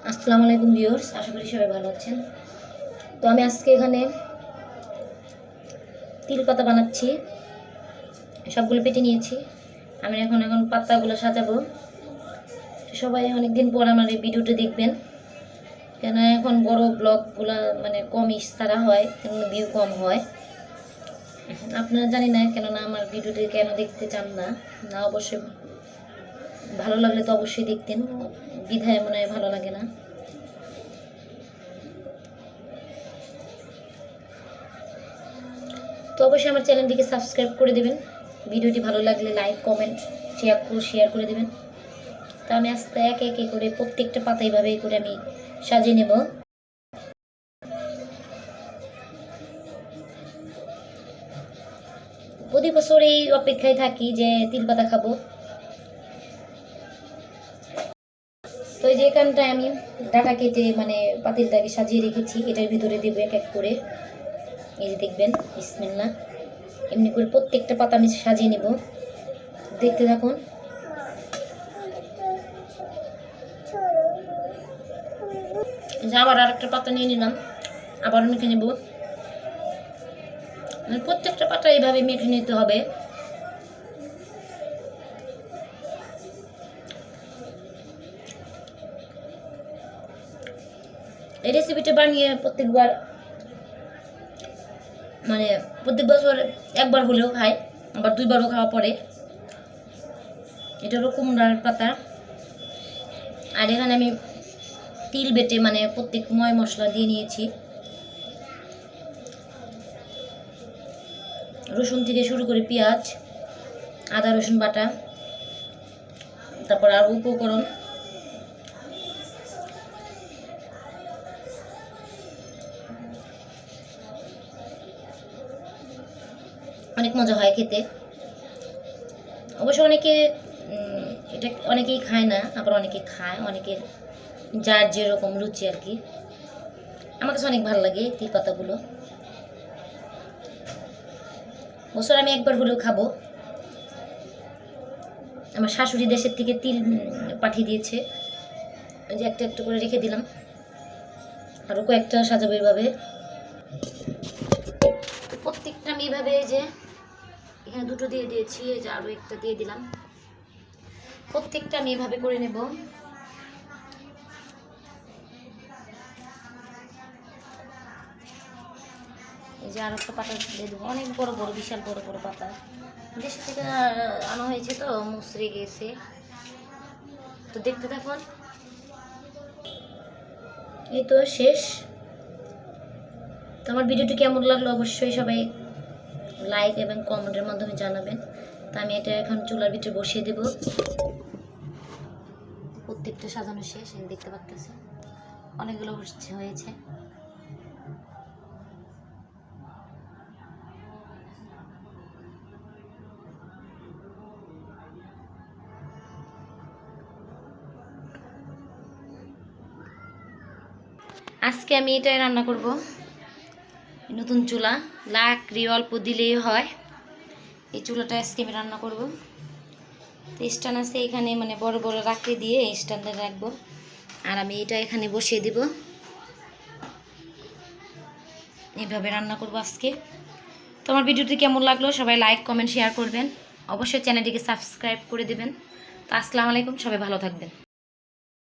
আসসালামু আলাইকুম ভিউয়ার্স, আশা করি সবাই ভালো আছেন। তো আমি আজকে এখানে তিল পাতা বানাচ্ছি। সবগুলো পেটে নিয়েছি। আমি এখন পাতাগুলো সাজাবো। সবাই অনেকদিন পর আমার এই ভিডিওটা দেখবেন, কেন এখন বড় ব্লগগুলো মানে কম ছাড়া হয়, কেন ভিউ কম হয়। আপনারা জানি না কেননা আমার ভিডিওটি কেন দেখতে চান না। অবশ্যই ভালো লাগলে তো অবশ্যই দেখতেন, বিধায় মনে হয় ভালো লাগে না। তো অবশ্যই আমার চ্যানেলটিকে সাবস্ক্রাইব করে দেবেন। ভিডিওটি ভালো লাগলে লাইক কমেন্ট শেয়ার করে দেবেন। তো আমি আস্তে একে একে করে প্রত্যেকটা পাতা এইভাবেই করে আমি সাজিয়ে নেব। প্রতি বছর এই অপেক্ষায় থাকি যে তিল পাতা খাবো। তো এই যে এখানটায় আমি ডাটা কেটে মানে পাতিলটাকে সাজিয়ে রেখেছি, এটার ভিতরে দেবো এক এক করে। এই যে দেখবেন, বিসমিল্লাহ। এমনি করে প্রত্যেকটা পাতা আমি সাজিয়ে নেব, দেখতে থাকুন। আবার আরেকটা পাতা নিয়ে নিলাম, আবার মেখে নেব। প্রত্যেকটা পাতা এইভাবে মেখে নিতে হবে। এই রেসিপিটা বানিয়ে প্রত্যেক বছর একবার হলেও খাই, আবার দুইবারও খাওয়া পড়ে। এটা হলো কুমড়ার পাতা। আর এখানে আমি তিল বেটে মানে প্রত্যেক ময় মশলা দিয়ে নিয়েছি। রসুন থেকে শুরু করে পেঁয়াজ, আদা রসুন বাটা, তারপর আর উপকরণ। অনেক মজা হয় খেতে। অবশ্য এটা অনেকেই খায় না, আবার অনেকে খায়, অনেকের যার যেরকম রুচি আর কি। আমার কাছে অনেক ভালো লাগে তিল পাতাগুলো। বছর আমি একবার হলেও খাবো। আমার শাশুড়ি দেশের থেকে তিল পাঠিয়ে দিয়েছে, ওই যে একটা একটু করে রেখে দিলাম। আরও কয়েকটা সাজাবো এইভাবে। প্রত্যেকটা আমি এইভাবে যে এখানে দুটো দিয়ে দিয়েছি, এই যে আরও একটা দিয়ে দিলাম। প্রত্যেকটা আমি এভাবে করে নেব। এই যে আরো একটা পাতা দিয়ে দেবো, অনেক বড় বড় বিশাল বড় বড় পাতা। দেশ থেকে আনা হয়েছে তো মুসরে গেছে। তো দেখতে থাকুন। এই তো শেষ। তো আমার ভিডিওটি কেমন লাগলো অবশ্যই সবাই লাইক এবং কমেন্টের মাধ্যমে জানাবেন। তো আমি এটা এখন চুলার ভিতরে বসিয়ে দেব। প্রত্যেকটা সাজানো শেষ, দেখতে পাচ্ছেন অনেকগুলো হয়েছে। আজকে আমি এটাই রান্না করব। নতুন চুলা, লাকড়ি অল্প দিলেই হয়। এই চুলাটা আজকে আমি রান্না করব। তো স্ট্যান্ড আছে এখানে, মানে বড় বড় লাকড়ি দিয়ে স্ট্যান্ডে রাখবো। আর আমি এটা এখানে বসিয়ে দিব। এইভাবে রান্না করব আজকে। তো আমার ভিডিওটি কেমন লাগলো সবাই লাইক কমেন্ট শেয়ার করবেন। অবশ্যই চ্যানেলটিকে সাবস্ক্রাইব করে দেবেন। তো আসসালামু আলাইকুম, সবাই ভালো থাকবেন।